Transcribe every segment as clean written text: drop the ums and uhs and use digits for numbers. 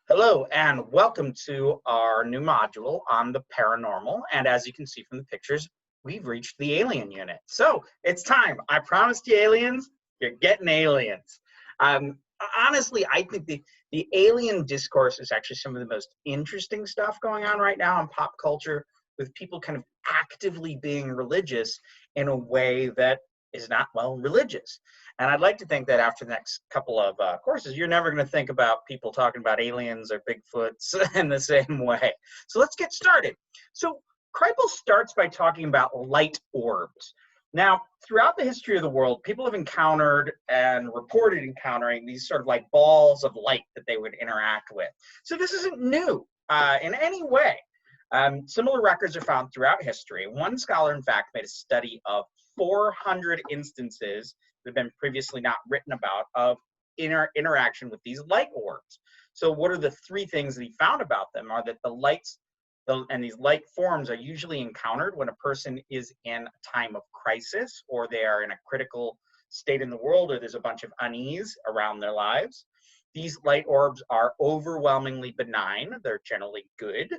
Hello and welcome to our new module on the paranormal. And as you can see from the pictures, we've reached the alien unit. So it's time. I promised you aliens, you're getting aliens. Honestly, I think the alien discourse is actually some of the most interesting stuff going on right now in pop culture, with people kind of actively being religious in a way that is not, well, religious. And I'd like to think that after the next couple of courses, you're never going to think about people talking about aliens or Bigfoots in the same way. So let's get started. So Kripal starts by talking about light orbs. Now, throughout the history of the world, people have encountered and reported encountering these sort of like balls of light that they would interact with. So this isn't new in any way. Similar records are found throughout history. One scholar, in fact, made a study of 400 instances that have been previously not written about of interaction with these light orbs. So what are the three things that he found about them are that the lights and these light forms are usually encountered when a person is in a time of crisis, or they are in a critical state in the world, or there's a bunch of unease around their lives. These light orbs are overwhelmingly benign. They're generally good,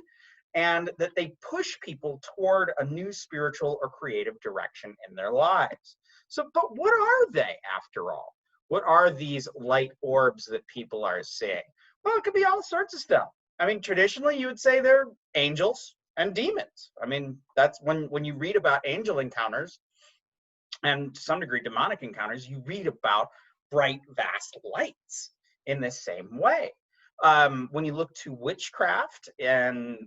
and that they push people toward a new spiritual or creative direction in their lives. So, but what are they after all? What are these light orbs that people are seeing? Well, it could be all sorts of stuff. I mean, traditionally, you would say they're angels and demons. I mean, that's when you read about angel encounters and to some degree demonic encounters, you read about bright, vast lights in the same way. When you look to witchcraft, and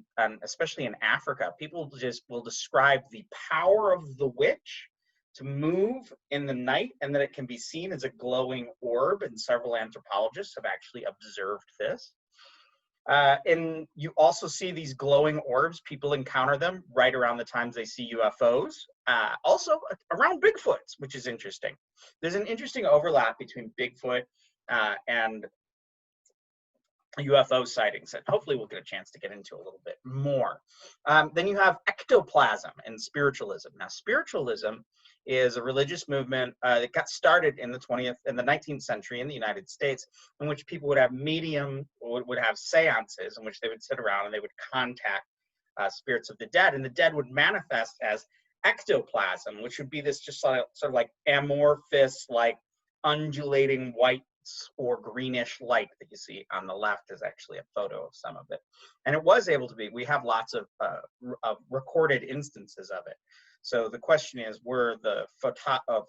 especially in Africa, people just will describe the power of the witch to move in the night, and that it can be seen as a glowing orb, and several anthropologists have actually observed this. And you also see these glowing orbs, people encounter them right around the times they see UFOs, also around Bigfoots, which is interesting. There's an interesting overlap between Bigfoot and UFO sightings that hopefully we'll get a chance to get into a little bit more. Then you have ectoplasm and spiritualism. Now, spiritualism is a religious movement that got started in the 19th century in the United States, in which people would have would have seances in which they would sit around and they would contact spirits of the dead, and the dead would manifest as ectoplasm, which would be this just sort of like amorphous, like undulating white or greenish light that you see on the left is actually a photo of some of it. And it was able to be, we have lots of recorded instances of it. So the question is, were the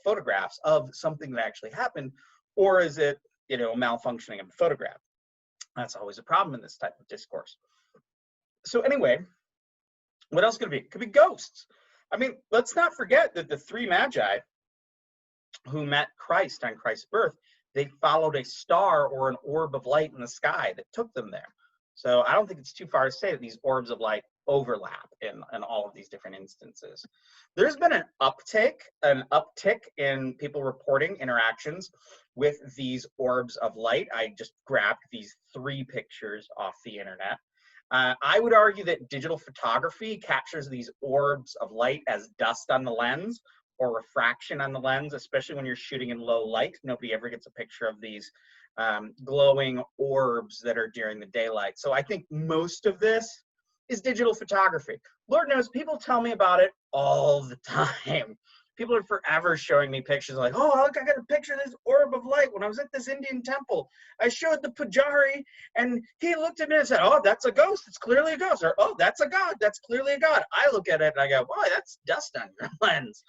photographs of something that actually happened, or is it, a malfunctioning of the photograph? That's always a problem in this type of discourse. So anyway, what else could it be? It could be ghosts. I mean, let's not forget that the three magi who met Christ on Christ's birth, they followed a star or an orb of light in the sky that took them there. So I don't think it's too far to say that these orbs of light overlap in all of these different instances. There's been an uptick in people reporting interactions with these orbs of light. I just grabbed these three pictures off the internet. I would argue that digital photography captures these orbs of light as dust on the lens, or refraction on the lens, especially when you're shooting in low light. Nobody ever gets a picture of these glowing orbs that are during the daylight. So I think most of this is digital photography. Lord knows, people tell me about it all the time. People are forever showing me pictures like, oh, look, I got a picture of this orb of light when I was at this Indian temple. I showed the pujari, and he looked at me and said, oh, that's a ghost. It's clearly a ghost. Or, oh, that's a god. That's clearly a god. I look at it and I go, boy, that's dust on your lens.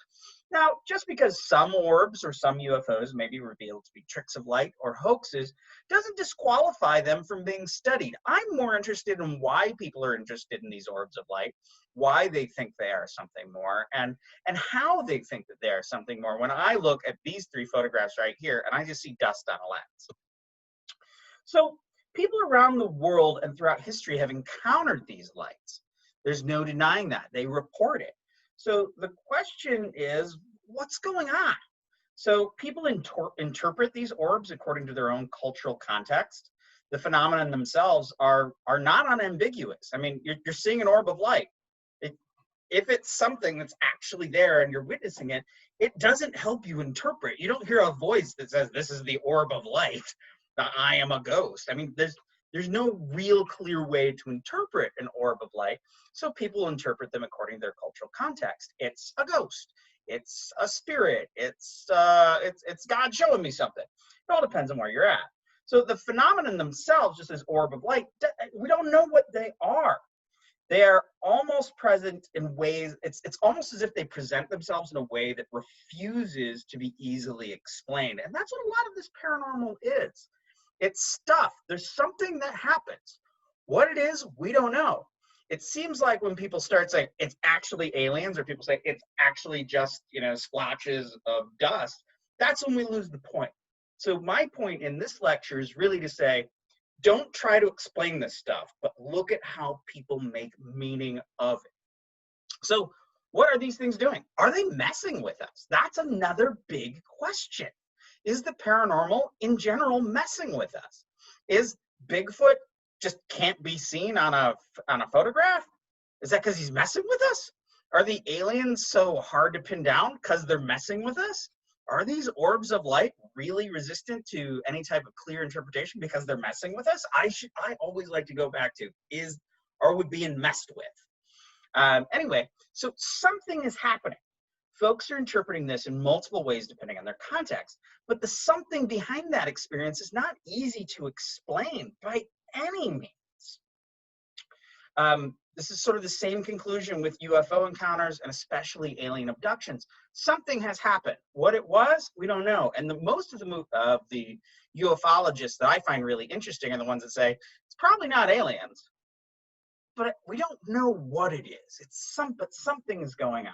Now, just because some orbs or some UFOs may be revealed to be tricks of light or hoaxes doesn't disqualify them from being studied. I'm more interested in why people are interested in these orbs of light, why they think they are something more, and how they think that they are something more when I look at these three photographs right here and I just see dust on a lens. So people around the world and throughout history have encountered these lights. There's no denying that. They report it. So the question is, what's going on? So people interpret these orbs according to their own cultural context. The phenomenon themselves are not unambiguous. I mean, you're seeing an orb of light. If it's something that's actually there and you're witnessing it, it doesn't help you interpret. You don't hear a voice that says, this is the orb of light, I am a ghost. I mean, there's There's no real clear way to interpret an orb of light, so people interpret them according to their cultural context. It's a ghost. It's a spirit. It's God showing me something. It all depends on where you're at. So the phenomenon themselves, just as orb of light, we don't know what they are. They are almost present in ways, it's almost as if they present themselves in a way that refuses to be easily explained. And that's what a lot of this paranormal is. It's stuff. There's something that happens. What it is, we don't know. It seems like when people start saying it's actually aliens, or people say it's actually just, splotches of dust, that's when we lose the point. So my point in this lecture is really to say, don't try to explain this stuff, but look at how people make meaning of it. So what are these things doing? Are they messing with us? That's another big question. Is the paranormal in general messing with us? Is Bigfoot just can't be seen on a photograph? Is that because he's messing with us? Are the aliens so hard to pin down because they're messing with us? Are these orbs of light really resistant to any type of clear interpretation because they're messing with us? I always like to go back to, are we being messed with? Anyway, so something is happening. Folks are interpreting this in multiple ways depending on their context, but the something behind that experience is not easy to explain by any means. This is sort of the same conclusion with UFO encounters and especially alien abductions. Something has happened. What it was, we don't know. And most of the ufologists that I find really interesting are the ones that say it's probably not aliens, but we don't know what it is. But something is going on.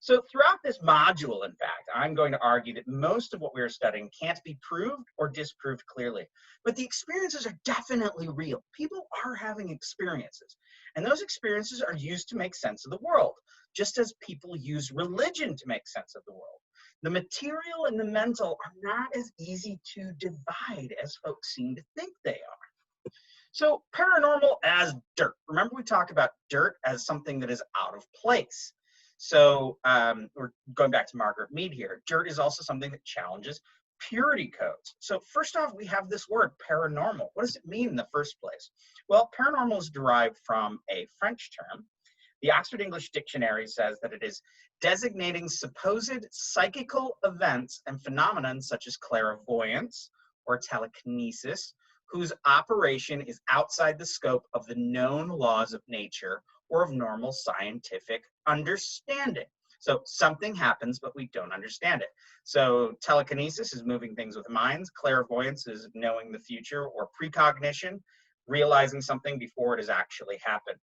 So throughout this module, in fact, I'm going to argue that most of what we are studying can't be proved or disproved clearly, but the experiences are definitely real. People are having experiences, and those experiences are used to make sense of the world, just as people use religion to make sense of the world. The material and the mental are not as easy to divide as folks seem to think they are. So paranormal as dirt. Remember, we talked about dirt as something that is out of place. So we're going back to Margaret Mead here. Dirt is also something that challenges purity codes. So first off, we have this word paranormal. What does it mean in the first place? Well, paranormal is derived from a French term. The Oxford English Dictionary says that it is designating supposed psychical events and phenomena such as clairvoyance or telekinesis, whose operation is outside the scope of the known laws of nature or of normal scientific understanding. So something happens, but we don't understand it. So telekinesis is moving things with minds. Clairvoyance is knowing the future or precognition, realizing something before it has actually happened.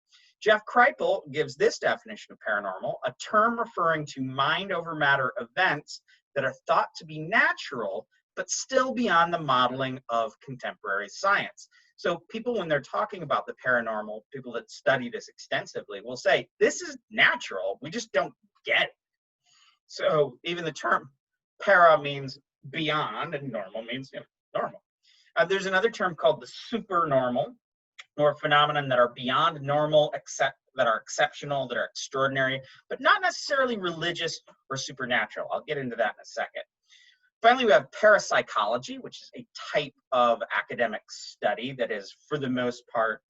Jeff Kripal gives this definition of paranormal, a term referring to mind over matter events that are thought to be natural, but still beyond the modeling of contemporary science. So people, when they're talking about the paranormal, people that study this extensively will say, this is natural, we just don't get it. So even the term para means beyond and normal means normal. There's another term called the supernormal, or phenomenon that are beyond normal, that are exceptional, that are extraordinary, but not necessarily religious or supernatural. I'll get into that in a second. Finally, we have parapsychology, which is a type of academic study that is, for the most part,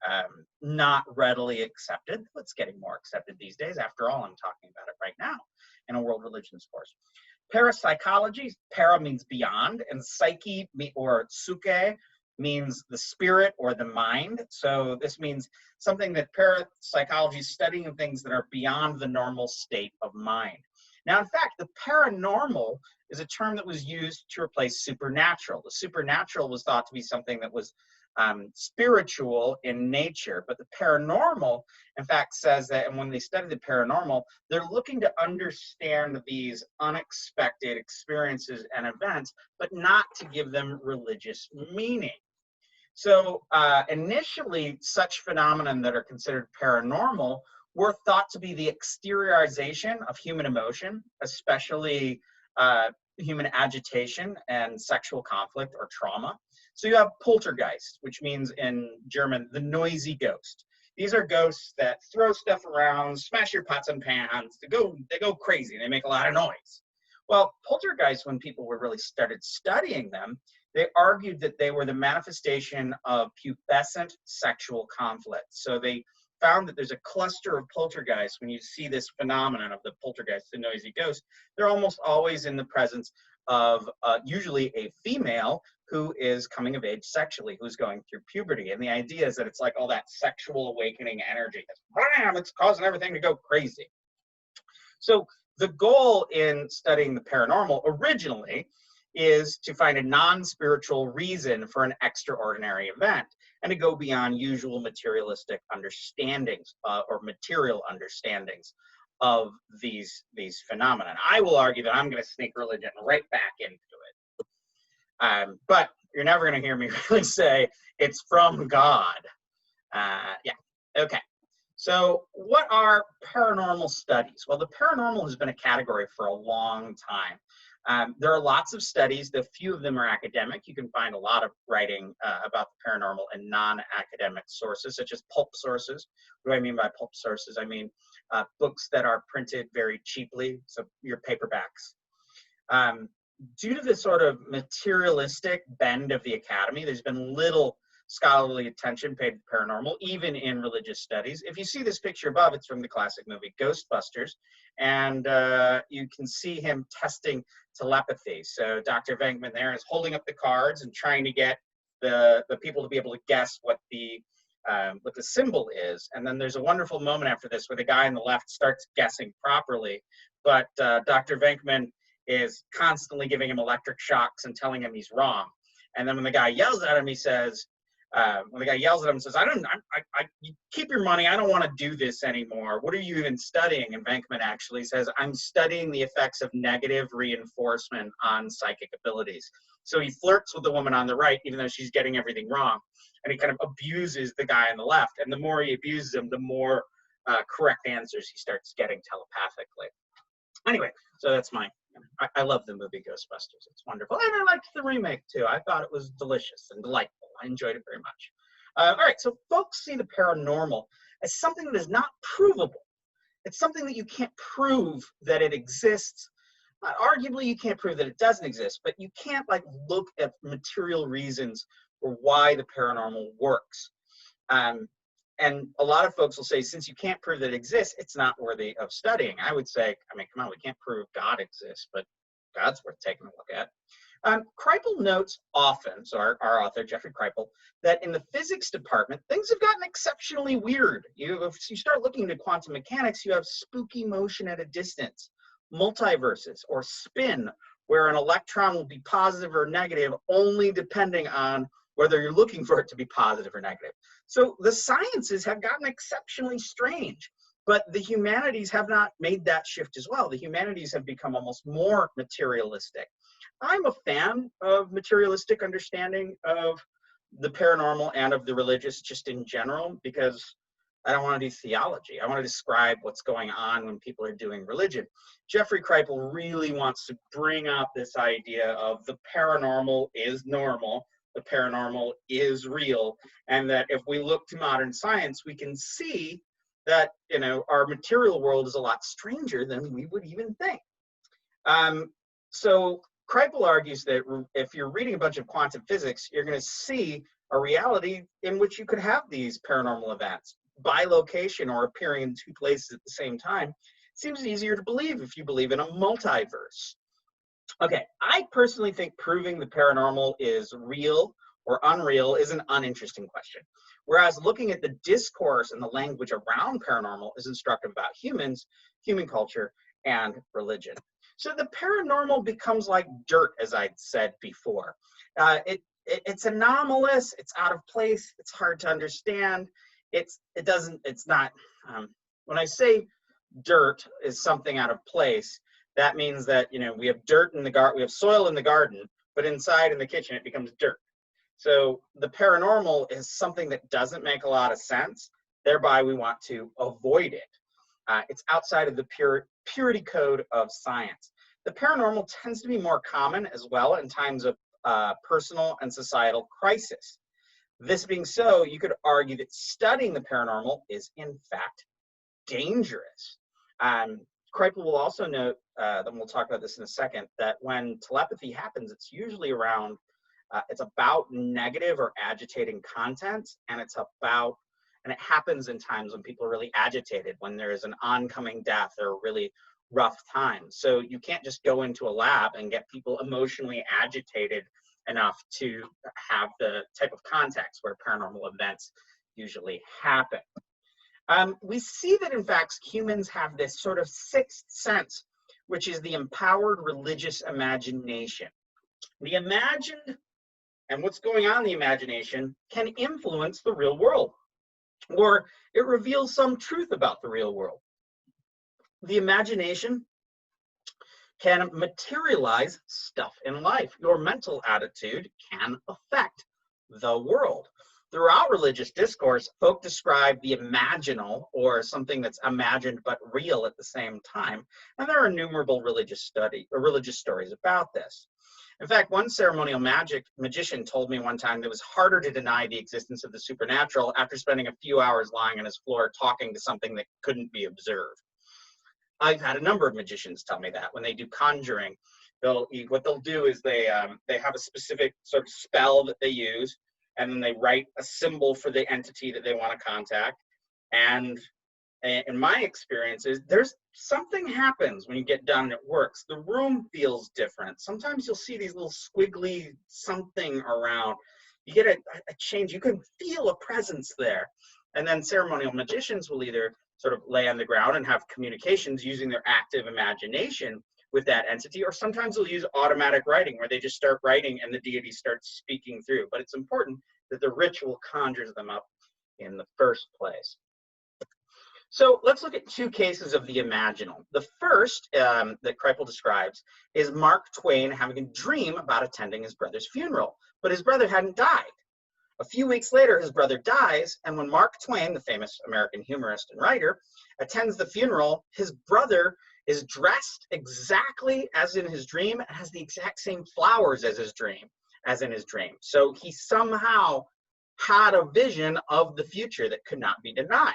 not readily accepted. It's getting more accepted these days. After all, I'm talking about it right now in a world religions course. Parapsychology, para means beyond, and psyche or psyche means the spirit or the mind. So this means something that parapsychology is studying things that are beyond the normal state of mind. Now, in fact, the paranormal is a term that was used to replace supernatural. The supernatural was thought to be something that was spiritual in nature, but the paranormal, in fact, says that, and when they study the paranormal, they're looking to understand these unexpected experiences and events, but not to give them religious meaning. So initially, such phenomena that are considered paranormal were thought to be the exteriorization of human emotion, especially human agitation and sexual conflict or trauma. So you have poltergeist, which means in German, the noisy ghost. These are ghosts that throw stuff around, smash your pots and pans, they go crazy, they make a lot of noise. Well, poltergeists, when people were really started studying them, they argued that they were the manifestation of pubescent sexual conflict. So they found that there's a cluster of poltergeists. When you see this phenomenon of the poltergeist, the noisy ghost, they're almost always in the presence of usually a female who is coming of age sexually, who's going through puberty. And the idea is that it's like all that sexual awakening energy. It's causing everything to go crazy. So the goal in studying the paranormal originally is to find a non-spiritual reason for an extraordinary event and to go beyond usual materialistic understandings or material understandings of these phenomena. I will argue that I'm going to sneak religion right back into it. But you're never going to hear me really say it's from God. Yeah, okay. So what are paranormal studies? Well, the paranormal has been a category for a long time. There are lots of studies. The few of them are academic. You can find a lot of writing about the paranormal in non-academic sources, such as pulp sources. What do I mean by pulp sources? I mean books that are printed very cheaply, so your paperbacks. Due to this sort of materialistic bend of the academy, there's been little scholarly attention paid to paranormal, even in religious studies. If you see this picture above, it's from the classic movie Ghostbusters, and you can see him testing telepathy. So Dr. Venkman there is holding up the cards and trying to get the people to be able to guess what the symbol is. And then there's a wonderful moment after this where the guy on the left starts guessing properly, but Dr. Venkman is constantly giving him electric shocks and telling him he's wrong. And then when the guy yells at him, he says, I keep your money. I don't want to do this anymore. What are you even studying? And Venkman actually says, I'm studying the effects of negative reinforcement on psychic abilities. So he flirts with the woman on the right, even though she's getting everything wrong. And he kind of abuses the guy on the left. And the more he abuses him, the more correct answers he starts getting telepathically. Anyway, so that's I love the movie Ghostbusters. It's wonderful. And I liked the remake too. I thought it was delicious and delightful. I enjoyed it very much. All right, so folks see the paranormal as something that is not provable. It's something that you can't prove that it exists. Arguably, you can't prove that it doesn't exist, but you can't like look at material reasons for why the paranormal works. And a lot of folks will say, since you can't prove that it exists, it's not worthy of studying. I would say, I mean, come on, we can't prove God exists, but God's worth taking a look at. Kripal notes often, so our author, Jeffrey Kripal, that in the physics department, things have gotten exceptionally weird. If you start looking into quantum mechanics, you have spooky motion at a distance, multiverses, or spin, where an electron will be positive or negative only depending on whether you're looking for it to be positive or negative. So the sciences have gotten exceptionally strange, but the humanities have not made that shift as well. The humanities have become almost more materialistic. I'm a fan of materialistic understanding of the paranormal and of the religious just in general, because I don't want to do theology. I want to describe what's going on when people are doing religion. Jeffrey Kripal really wants to bring up this idea of the paranormal is normal, the paranormal is real, and that if we look to modern science, we can see that, you know, our material world is a lot stranger than we would even think. So Kripal argues that if you're reading a bunch of quantum physics, you're going to see a reality in which you could have these paranormal events by location or appearing in two places at the same time. Seems easier to believe if you believe in a multiverse. Okay, I personally think proving the paranormal is real or unreal is an uninteresting question. Whereas looking at the discourse and the language around paranormal is instructive about humans, human culture, and religion. So the paranormal becomes like dirt, as I said before. It's anomalous, it's out of place, it's hard to understand. When I say dirt is something out of place, that means that, you know, we have dirt in the garden, we have soil in the garden, but inside in the kitchen it becomes dirt. So the paranormal is something that doesn't make a lot of sense. Thereby, we want to avoid it. It's outside of the purity code of science. The paranormal tends to be more common as well in times of personal and societal crisis. This being so, you could argue that studying the paranormal is in fact dangerous. Kripal will also note, then we'll talk about this in a second, that when telepathy happens, it's usually around It's about negative or agitating content, and it happens in times when people are really agitated, when there is an oncoming death or a really rough time. So you can't just go into a lab and get people emotionally agitated enough to have the type of context where paranormal events usually happen. We see that, in fact, humans have this sort of sixth sense, which is the empowered religious imagination. The imagined and what's going on in the imagination can influence the real world, or it reveals some truth about the real world. The imagination can materialize stuff in life. Your mental attitude can affect the world. Throughout religious discourse, folk describe the imaginal, or something that's imagined but real at the same time, and there are innumerable religious stories about this. In fact, one ceremonial magician told me one time that it was harder to deny the existence of the supernatural after spending a few hours lying on his floor talking to something that couldn't be observed. I've had a number of magicians tell me that when they do conjuring, what they'll do is they have a specific sort of spell that they use, and then they write a symbol for the entity that they want to contact. And in my experiences, there's something happens when you get done and it works. The room feels different. Sometimes you'll see these little squiggly something around. You get a change. You can feel a presence there. And then ceremonial magicians will either sort of lay on the ground and have communications using their active imagination with that entity, or sometimes they'll use automatic writing where they just start writing and the deity starts speaking through. But it's important that the ritual conjures them up in the first place. So let's look at two cases of the imaginal. The first that Kripal describes is Mark Twain having a dream about attending his brother's funeral, but his brother hadn't died. A few weeks later, his brother dies, and when Mark Twain, the famous American humorist and writer, attends the funeral, his brother is dressed exactly as in his dream and has the exact same flowers as in his dream. So he somehow had a vision of the future that could not be denied.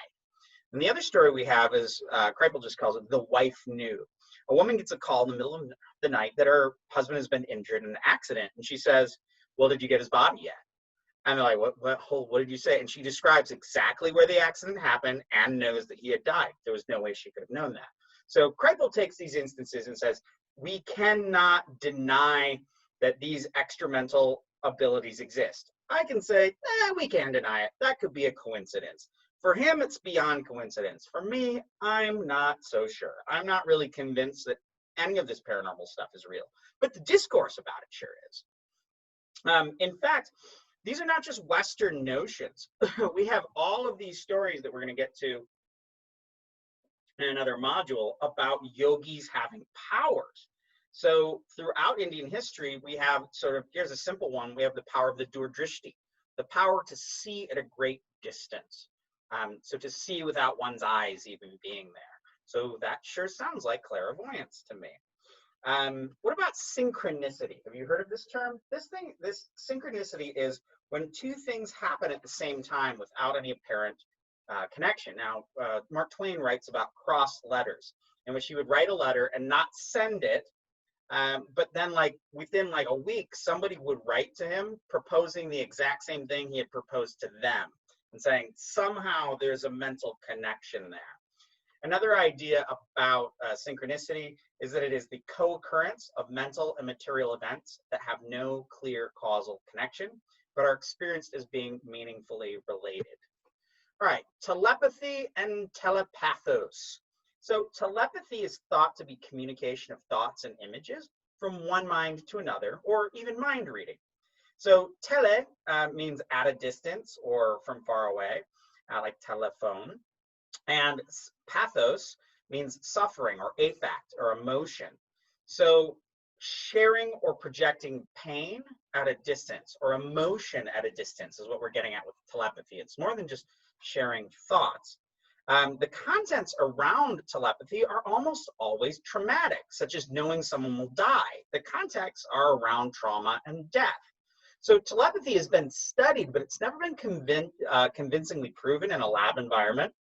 And the other story we have is, Kripal just calls it the wife knew. A woman gets a call in the middle of the night that her husband has been injured in an accident, and she says, well, did you get his body yet? And they're like, what did you say? And she describes exactly where the accident happened and knows that he had died. There was no way she could have known that. So Kripal takes these instances and says, we cannot deny that these extra mental abilities exist. I can say, we can deny it. That could be a coincidence. For him, it's beyond coincidence. For me, I'm not so sure. I'm not really convinced that any of this paranormal stuff is real. But the discourse about it sure is. In fact, these are not just Western notions. We have all of these stories that we're going to get to in another module about yogis having powers. So throughout Indian history, we have here's a simple one. We have the power of the Durdrishti, the power to see at a great distance. So to see without one's eyes even being there. So that sure sounds like clairvoyance to me. What about synchronicity? Have you heard of this term? This synchronicity is when two things happen at the same time without any apparent connection. Now, Mark Twain writes about cross letters, in which he would write a letter and not send it, but then within a week, somebody would write to him proposing the exact same thing he had proposed to them, and saying somehow there's a mental connection there. Another idea about synchronicity is that it is the co-occurrence of mental and material events that have no clear causal connection, but are experienced as being meaningfully related. All right, telepathy and telepathos. So telepathy is thought to be communication of thoughts and images from one mind to another, or even mind reading. So tele means at a distance or from far away, like telephone. And pathos means suffering or affect or emotion. So sharing or projecting pain at a distance or emotion at a distance is what we're getting at with telepathy. It's more than just sharing thoughts. The contents around telepathy are almost always traumatic, such as knowing someone will die. The contexts are around trauma and death. So telepathy has been studied, but it's never been convincingly proven in a lab environment.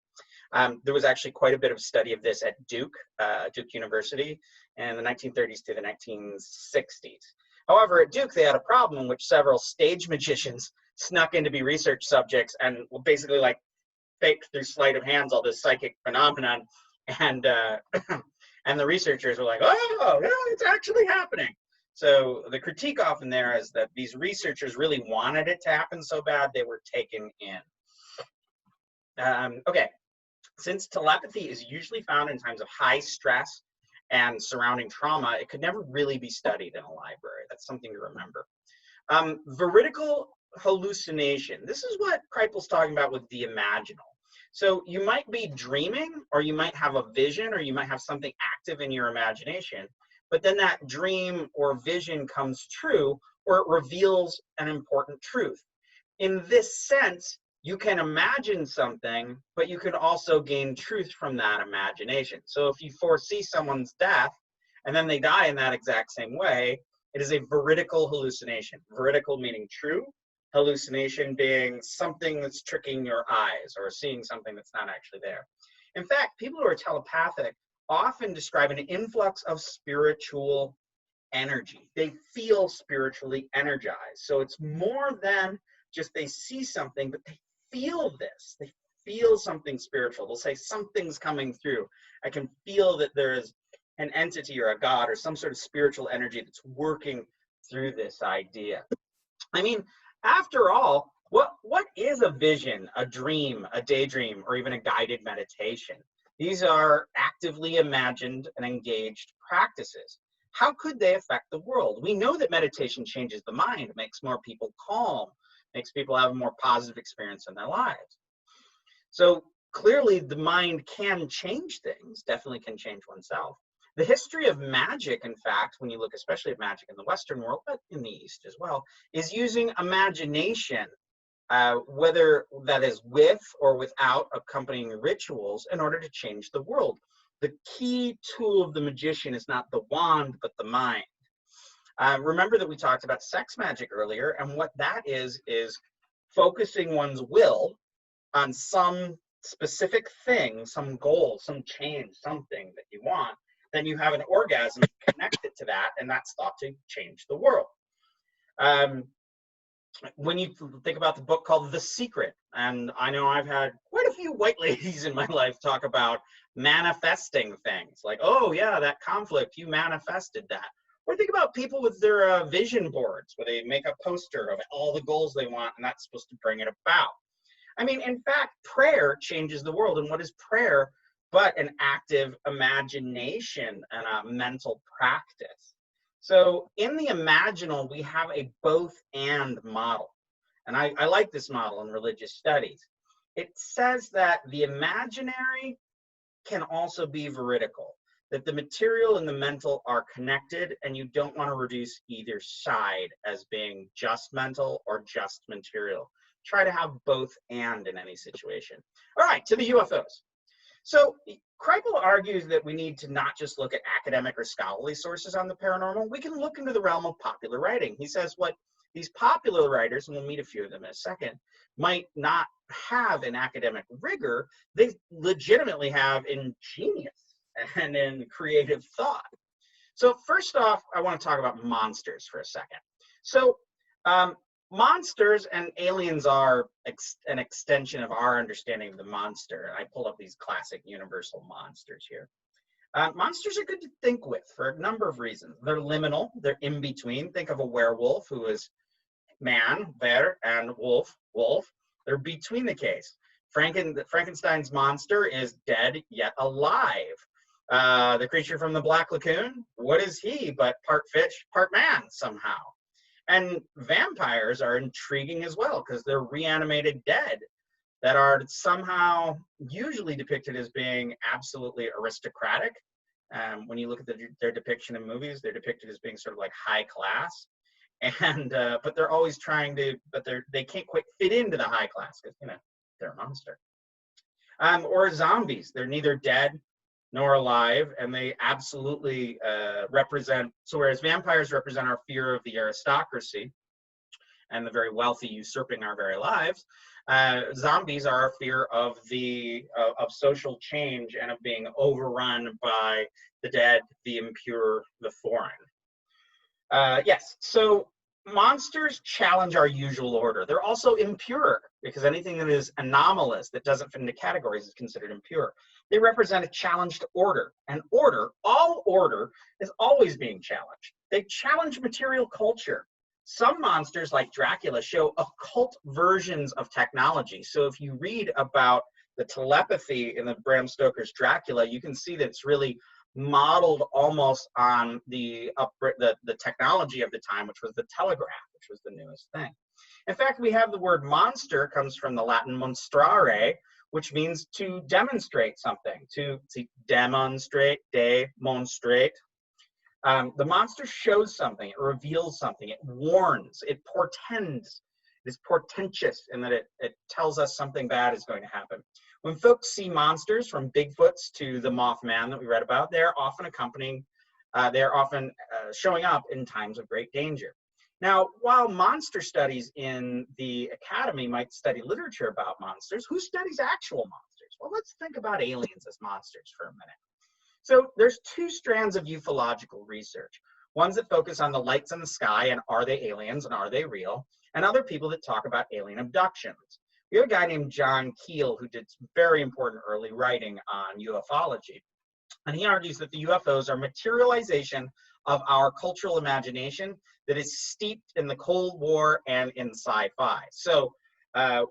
There was actually quite a bit of study of this at Duke University in the 1930s to the 1960s. However, at Duke, they had a problem in which several stage magicians snuck in to be research subjects and basically like faked through sleight of hands all this psychic phenomenon. And and the researchers were like, oh, yeah, it's actually happening. So the critique often there is that these researchers really wanted it to happen so bad they were taken in. Okay, since telepathy is usually found in times of high stress and surrounding trauma, it could never really be studied in a library. That's something to remember. Veridical hallucination. This is what Kripal's talking about with the imaginal. So you might be dreaming, or you might have a vision, or you might have something active in your imagination, but then that dream or vision comes true, or it reveals an important truth. In this sense, you can imagine something, but you can also gain truth from that imagination. So if you foresee someone's death, and then they die in that exact same way, it is a veridical hallucination. Veridical meaning true, hallucination being something that's tricking your eyes or seeing something that's not actually there. In fact, people who are telepathic often describe an influx of spiritual energy. They feel spiritually energized. So it's more than just they see something, but they feel this. They feel something spiritual. They'll say something's coming through. I can feel that there's an entity or a god or some sort of spiritual energy that's working through this idea. I mean, after all, what is a vision, a dream, a daydream, or even a guided meditation? These are actively imagined and engaged practices. How could they affect the world? We know that meditation changes the mind, makes more people calm, makes people have a more positive experience in their lives. So clearly the mind can change things, definitely can change oneself. The history of magic, in fact, when you look especially at magic in the Western world, but in the East as well, is using imagination, whether that is with or without accompanying rituals, in order to change the world. The key tool of the magician is not the wand, but the mind. Remember that we talked about sex magic earlier, and what that is focusing one's will on some specific thing, some goal, some change, something that you want. Then you have an orgasm connected to that, and that's thought to change the world. When you think about the book called The Secret, and I know I've had quite a few white ladies in my life talk about manifesting things, like, oh yeah, that conflict, you manifested that. Or think about people with their vision boards, where they make a poster of all the goals they want, and that's supposed to bring it about. I mean, in fact, prayer changes the world. And what is prayer but an active imagination and a mental practice? So in the imaginal, we have a both and model. And I like this model in religious studies. It says that the imaginary can also be veridical, that the material and the mental are connected, and you don't want to reduce either side as being just mental or just material. Try to have both and in any situation. All right, to the UFOs. So Kripal argues that we need to not just look at academic or scholarly sources on the paranormal. We can look into the realm of popular writing. He says what these popular writers, and we'll meet a few of them in a second, might not have in academic rigor, they legitimately have in genius and in creative thought. So first off, I want to talk about monsters for a second. So monsters and aliens are an extension of our understanding of the monster. I pulled up these classic universal monsters here. Monsters are good to think with for a number of reasons. They're liminal, they're in between. Think of a werewolf who is man, bear, and wolf, wolf. They're between the case. Frankenstein's monster is dead yet alive. The creature from the Black Lagoon, what is he but part fish, part man somehow? And vampires are intriguing as well because they're reanimated dead that are somehow usually depicted as being absolutely aristocratic. When you look at their depiction in movies, they're depicted as being sort of like high class. And but they're always trying to, but they can't quite fit into the high class because, you know, they're a monster. Or zombies, they're neither dead nor alive, and they absolutely represent, so whereas vampires represent our fear of the aristocracy and the very wealthy usurping our very lives, zombies are our fear of of social change and of being overrun by the dead, the impure, the foreign. Yes, so monsters challenge our usual order. They're also impure because anything that is anomalous, that doesn't fit into categories, is considered impure. They represent a challenge to order. And order, all order, is always being challenged. They challenge material culture. Some monsters, like Dracula, show occult versions of technology. So if you read about the telepathy in the Bram Stoker's Dracula, you can see that it's really modeled almost on the technology of the time, which was the telegraph, which was the newest thing. In fact, we have the word monster comes from the Latin monstrare, which means to demonstrate something, to demonstrate, demonstrate. The monster shows something, it reveals something, it warns, it portends. It is portentous in that it tells us something bad is going to happen. When folks see monsters, from Bigfoots to the Mothman that we read about, they're often showing up in times of great danger. Now, while monster studies in the academy might study literature about monsters, who studies actual monsters? Well, let's think about aliens as monsters for a minute. So there's two strands of ufological research. Ones that focus on the lights in the sky and are they aliens and are they real? And other people that talk about alien abductions. We have a guy named John Keel who did some very important early writing on ufology. And he argues that the UFOs are materialization of our cultural imagination that is steeped in the Cold War and in sci-fi. So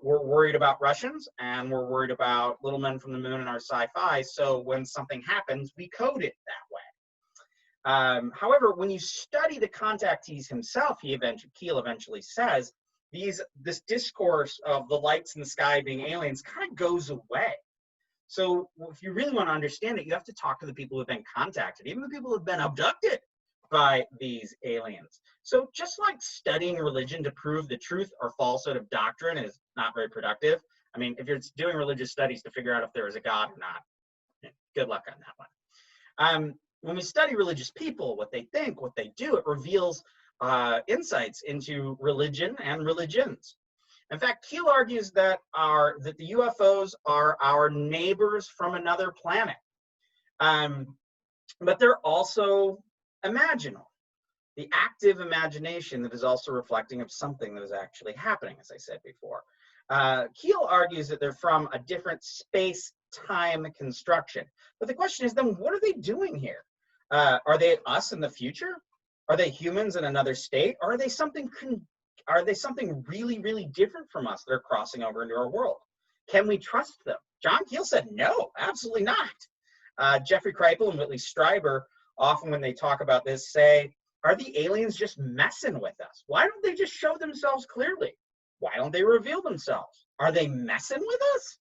we're worried about Russians and we're worried about little men from the moon in our sci-fi. So when something happens, we code it that way. However, when you study the contactees himself, Keel eventually says, this discourse of the lights in the sky being aliens kind of goes away. So if you really want to understand it, you have to talk to the people who have been contacted, even the people who have been abducted by these aliens. So just like studying religion to prove the truth or falsehood of doctrine is not very productive. I mean, if you're doing religious studies to figure out if there is a God or not, good luck on that one. When we study religious people, what they think, what they do, it reveals insights into religion and religions. In fact, Keel argues that the UFOs are our neighbors from another planet, but they're also imaginal, the active imagination that is also reflecting of something that is actually happening, as I said before. Keel argues that they're from a different space-time construction, but the question is then, what are they doing here? Are they us in the future? Are they humans in another state? Or are they something really, really different from us that are crossing over into our world? Can we trust them? John Keel said, no, absolutely not. Jeffrey Kripal and Whitley Strieber, often when they talk about this, say, are the aliens just messing with us? Why don't they just show themselves clearly? Why don't they reveal themselves? Are they messing with us?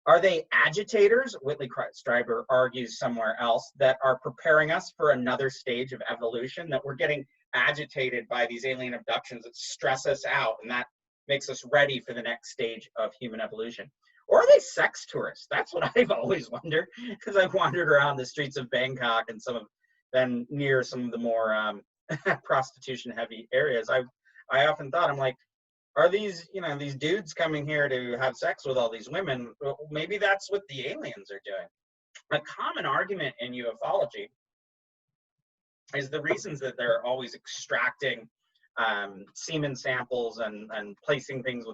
Are they agitators? Whitley Strieber argues somewhere else that are preparing us for another stage of evolution, that we're getting agitated by these alien abductions that stress us out, and that makes us ready for the next stage of human evolution. Or are they sex tourists? That's what I've always wondered, because I've wandered around the streets of Bangkok and been near some of the more prostitution-heavy areas. I often thought, I'm like, are these dudes coming here to have sex with all these women? Well, maybe that's what the aliens are doing. A common argument in ufology is the reasons that they're always extracting semen samples and placing things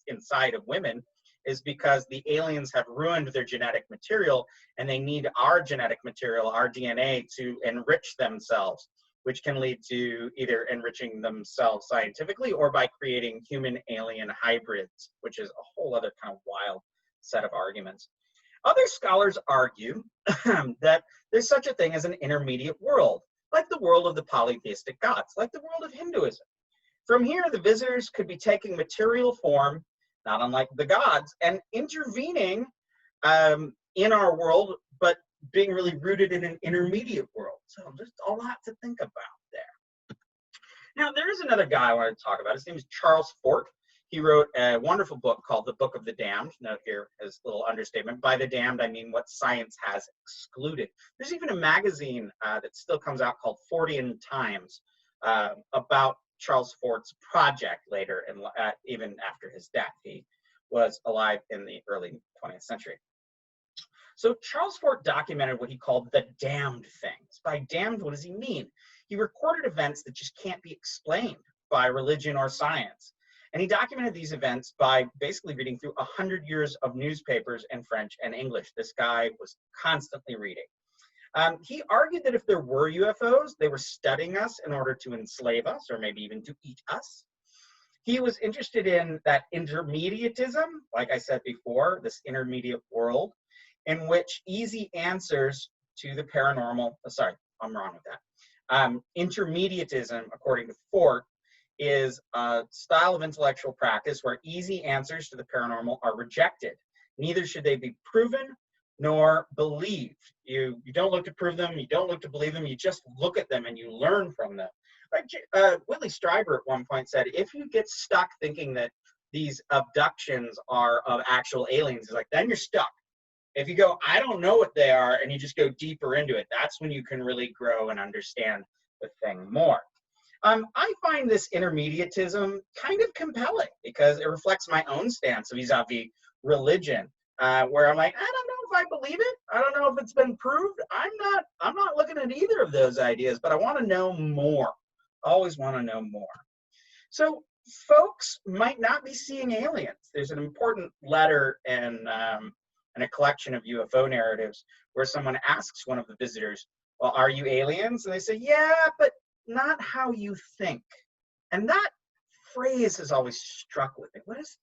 inside of women is because the aliens have ruined their genetic material and they need our genetic material, our DNA, to enrich themselves, which can lead to either enriching themselves scientifically or by creating human-alien hybrids, which is a whole other kind of wild set of arguments. Other scholars argue that there's such a thing as an intermediate world, like the world of the polytheistic gods, like the world of Hinduism. From here, the visitors could be taking material form, not unlike the gods, and intervening in our world, but being really rooted in an intermediate world. So just a lot to think about there. Now, there is another guy I want to talk about. His name is Charles Fort. He wrote a wonderful book called The Book of the Damned. Note here his little understatement. By the damned, I mean what science has excluded. There's even a magazine that still comes out called Fortean Times about Charles Fort's project later, and even after his death. He was alive in the early 20th century. So Charles Fort documented what he called the damned things. By damned, what does he mean? he recorded events that just can't be explained by religion or science. And he documented these events by basically reading through 100 years of newspapers in French and English. This guy was constantly reading. He argued that if there were UFOs, they were studying us in order to enslave us or maybe even to eat us. He was interested in that intermediatism, like I said before, this intermediate world in which easy answers to the paranormal, sorry, I'm wrong with that. Intermediatism, according to Fort, is a style of intellectual practice where easy answers to the paranormal are rejected. Neither should they be proven nor believed. You don't look to prove them, you don't look to believe them, you just look at them and you learn from them. Like Whitley Strieber at one point said, if you get stuck thinking that these abductions are of actual aliens, it's like, then you're stuck. If you go, I don't know what they are, and you just go deeper into it, that's when you can really grow and understand the thing more. I find this intermediatism kind of compelling because it reflects my own stance vis-a-vis religion, where I'm like, I don't know if I believe it. I don't know if it's been proved. I'm not looking at either of those ideas, but I want to know more. Always want to know more. So folks might not be seeing aliens. There's an important letter in a collection of UFO narratives where someone asks one of the visitors, well, are you aliens? And they say, yeah, but not how you think. And that phrase has always struck with me. What does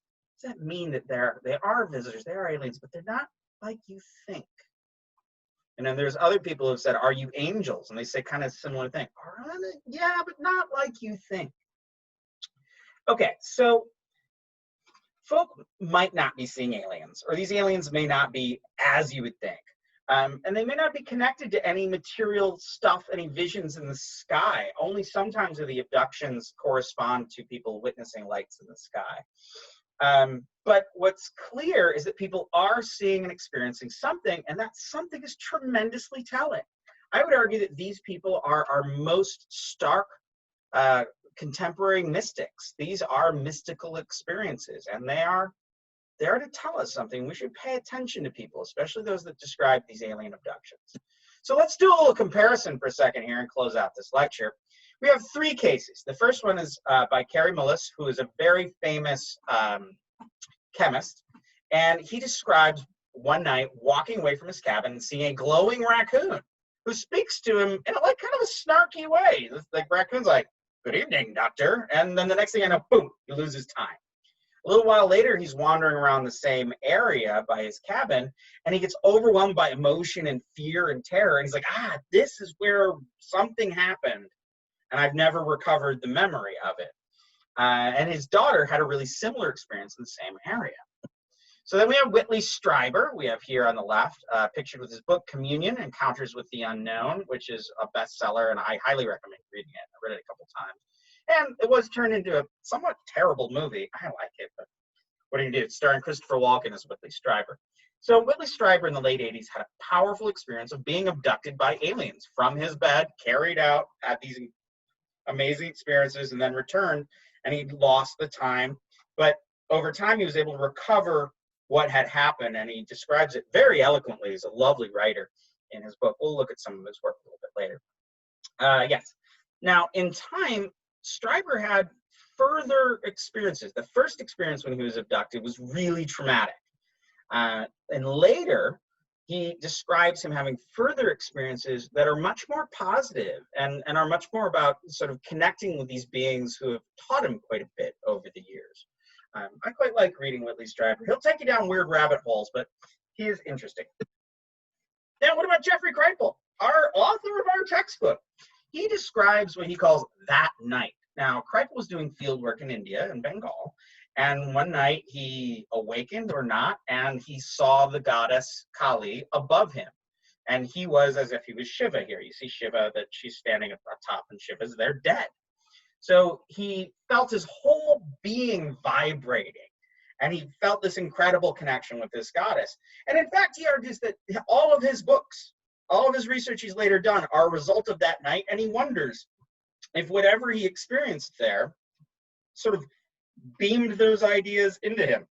that mean, that they are visitors, they are aliens, but they're not like you think? And then there's other people who have said, are you angels? And they say kind of similar thing. Yeah, but not like you think. Okay, so folk might not be seeing aliens, or these aliens may not be as you would think. And they may not be connected to any material stuff, any visions in the sky. Only sometimes do the abductions correspond to people witnessing lights in the sky. But what's clear is that people are seeing and experiencing something, and that something is tremendously telling. I would argue that these people are our most stark contemporary mystics. These are mystical experiences, and they are there to tell us something. We should pay attention to people, especially those that describe these alien abductions. So let's do a little comparison for a second here and close out this lecture. We have 3 cases. The first one is by Carey Mullis, who is a very famous chemist, and he describes one night walking away from his cabin and seeing a glowing raccoon who speaks to him in like kind of a snarky way. The raccoon's like, good evening, doctor. And then the next thing I know, boom, he loses time. A little while later, he's wandering around the same area by his cabin, and he gets overwhelmed by emotion and fear and terror. And he's like, this is where something happened, and I've never recovered the memory of it. And his daughter had a really similar experience in the same area. So then we have Whitley Strieber, we have here on the left, pictured with his book, Communion, Encounters with the Unknown, which is a bestseller, and I highly recommend reading it. I read it a couple times. And it was turned into a somewhat terrible movie. I like it, but what do you do? It's starring Christopher Walken as Whitley Strieber. So Whitley Strieber in the late 80s had a powerful experience of being abducted by aliens from his bed, carried out, had these amazing experiences, and then returned, and he lost the time. But over time, he was able to recover what had happened, and he describes it very eloquently. He's a lovely writer in his book. We'll look at some of his work a little bit later. Yes. Now, in time, Strieber had further experiences. The first experience when he was abducted was really traumatic. And later, he describes him having further experiences that are much more positive and are much more about sort of connecting with these beings who have taught him quite a bit over the years. I quite like reading Whitley Strieber. He'll take you down weird rabbit holes, but he is interesting. Now, what about Jeffrey Kripal, our author of our textbook? He describes what he calls that night. Now, Kripal was doing field work in India and Bengal, and one night he awakened or not, and he saw the goddess Kali above him. And he was as if he was Shiva here. You see Shiva, that she's standing at the top, and Shiva's there dead. So he felt his whole being vibrating, and he felt this incredible connection with this goddess. And in fact, he argues that all of his books, all of his research he's later done are a result of that night, and he wonders if whatever he experienced there sort of beamed those ideas into him.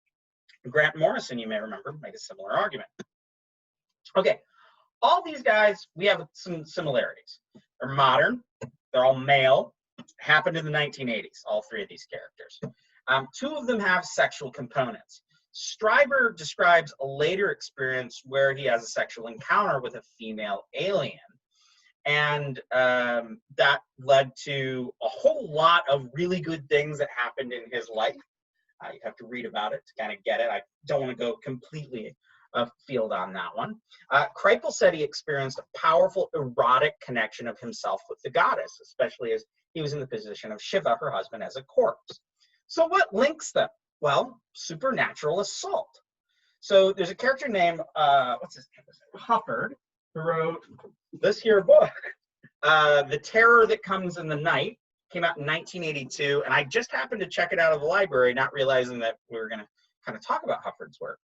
Grant Morrison, you may remember, made a similar argument. Okay, all these guys, we have some similarities. They're modern, They're all male. Happened in the 1980s, all three of these characters. Two of them have sexual components. Stryber describes a later experience where he has a sexual encounter with a female alien. And that led to a whole lot of really good things that happened in his life. You have to read about it to kind of get it. I don't want to go completely afield on that one. Kripal said he experienced a powerful erotic connection of himself with the goddess, especially as he was in the position of Shiva, her husband, as a corpse. So what links them? Well, supernatural assault. So there's a character named, what's his name? Hufford, who wrote this here book, The Terror That Comes in the Night, came out in 1982, and I just happened to check it out of the library, not realizing that we were going to kind of talk about Hufford's work.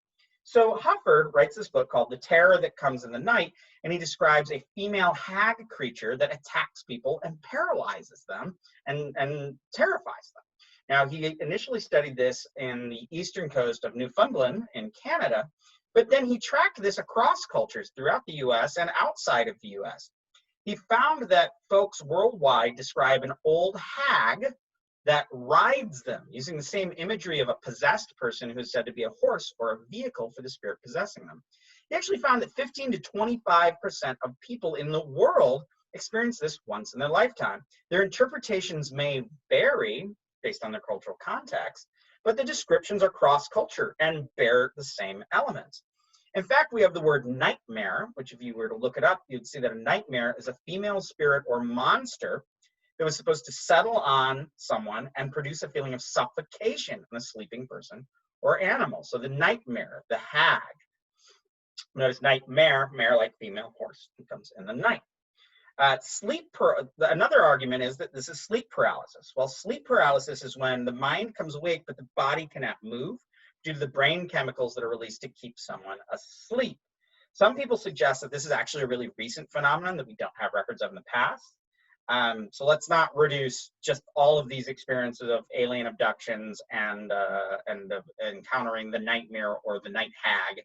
So Hufford writes this book called The Terror That Comes in the Night, and he describes a female hag creature that attacks people and paralyzes them and terrifies them. Now, he initially studied this in the eastern coast of Newfoundland in Canada, but then he tracked this across cultures throughout the US and outside of the US. He found that folks worldwide describe an old hag that rides them, using the same imagery of a possessed person who's said to be a horse or a vehicle for the spirit possessing them. He actually found that 15 to 25% of people in the world experience this once in their lifetime. Their interpretations may vary based on their cultural context, but the descriptions are cross-culture and bear the same elements. In fact, we have the word nightmare, which if you were to look it up, you'd see that a nightmare is a female spirit or monster that was supposed to settle on someone and produce a feeling of suffocation in a sleeping person or animal. So the nightmare, the hag. Notice nightmare, mare like female, horse, who comes in the night. Another argument is that this is sleep paralysis. Well, sleep paralysis is when the mind comes awake, but the body cannot move due to the brain chemicals that are released to keep someone asleep. Some people suggest that this is actually a really recent phenomenon that we don't have records of in the past. So let's not reduce just all of these experiences of alien abductions and encountering the nightmare or the night hag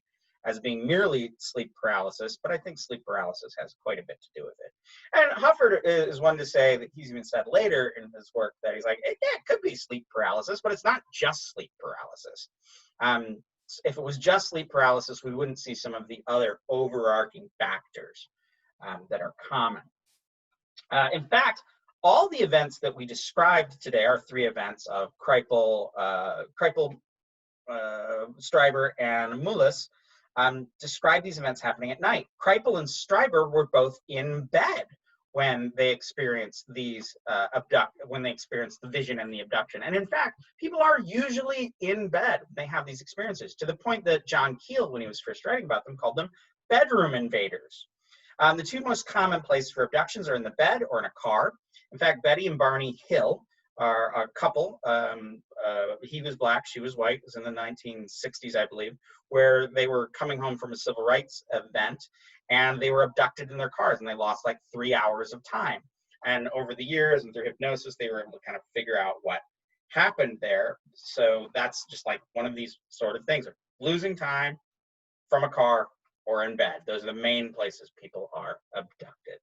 as being merely sleep paralysis, but I think sleep paralysis has quite a bit to do with it. And Hufford is one to say that he's even said later in his work that he's like, yeah, it could be sleep paralysis, but it's not just sleep paralysis. If it was just sleep paralysis, we wouldn't see some of the other overarching factors that are common. In fact, all the events that we described today, our three events of Kripal, Stryber, and Mullis, describe these events happening at night. Kripal and Stryber were both in bed when they experienced these when they experienced the vision and the abduction. And in fact, people are usually in bed when they have these experiences, to the point that John Keel, when he was first writing about them, called them bedroom invaders. The two most common places for abductions are in the bed or in a car. In fact, Betty and Barney Hill are a couple. He was black, she was white. It was in the 1960s, I believe, where they were coming home from a civil rights event, and they were abducted in their cars, and they lost like 3 hours of time. And over the years and through hypnosis, they were able to kind of figure out what happened there. So that's just like one of these sort of things, losing time from a car or in bed. Those are the main places people are abducted.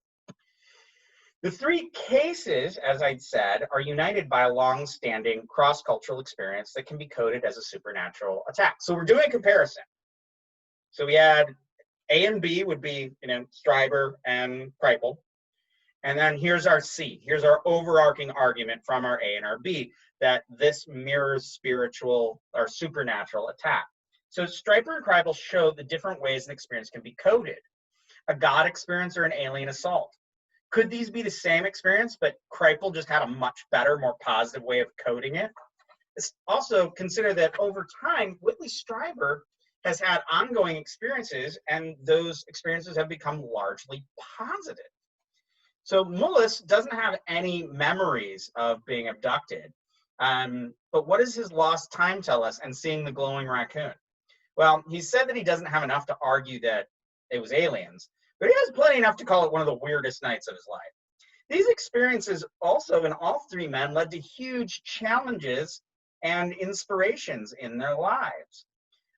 The three cases, as I'd said, are united by a long-standing cross-cultural experience that can be coded as a supernatural attack. So we're doing a comparison. So we had A and B would be, Stryber and Kripal. And then here's our C. Here's our overarching argument from our A and our B, that this mirrors spiritual or supernatural attack. So Stryber and Kripal show the different ways an experience can be coded. A God experience or an alien assault. Could these be the same experience, but Kripal just had a much better, more positive way of coding it? Also consider that over time, Whitley Stryber has had ongoing experiences, and those experiences have become largely positive. So Mullis doesn't have any memories of being abducted. But what does his lost time tell us and seeing the glowing raccoon? Well, he said that he doesn't have enough to argue that it was aliens, but he has plenty enough to call it one of the weirdest nights of his life. These experiences also in all three men led to huge challenges and inspirations in their lives.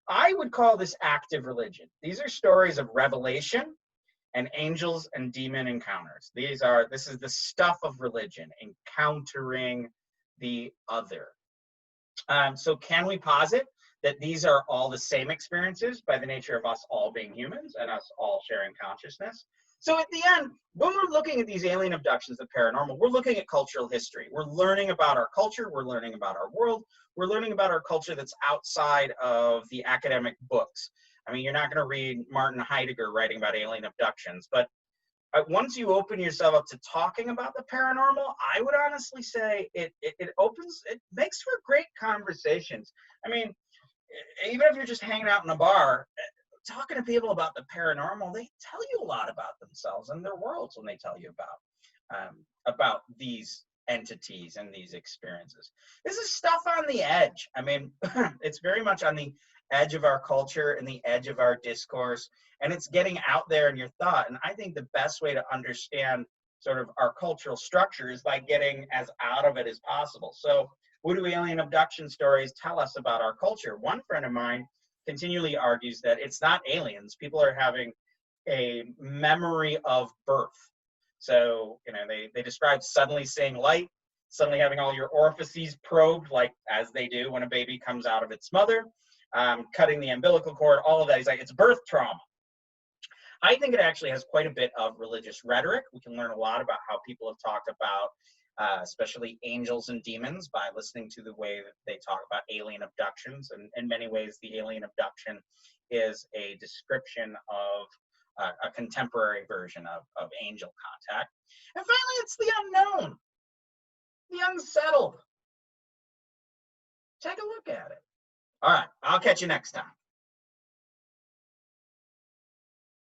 I would call this active religion. These are stories of revelation and angels and demon encounters. This is the stuff of religion, encountering the other. So can we posit that these are all the same experiences by the nature of us all being humans and us all sharing consciousness? So at the end, when we're looking at these alien abductions, the paranormal, we're looking at cultural history. We're learning about our culture. We're learning about our world. We're learning about our culture that's outside of the academic books. I mean, you're not going to read Martin Heidegger writing about alien abductions, but once you open yourself up to talking about the paranormal, I would honestly say it makes for great conversations. I mean, even if you're just hanging out in a bar, talking to people about the paranormal, they tell you a lot about themselves and their worlds when they tell you about these entities and these experiences. This is stuff on the edge. I mean, it's very much on the edge of our culture and the edge of our discourse, and it's getting out there in your thought. And I think the best way to understand sort of our cultural structure is by getting as out of it as possible. So what do alien abduction stories tell us about our culture? One friend of mine continually argues that it's not aliens. People are having a memory of birth. So, you know, they describe suddenly seeing light, suddenly having all your orifices probed, like as they do when a baby comes out of its mother, cutting the umbilical cord, all of that. He's like, it's birth trauma. I think it actually has quite a bit of religious rhetoric. We can learn a lot about how people have talked about, especially angels and demons, by listening to the way that they talk about alien abductions. And in many ways, the alien abduction is a description of a contemporary version of angel contact. And finally, it's the unknown, the unsettled. Take a look at it. All right, I'll catch you next time.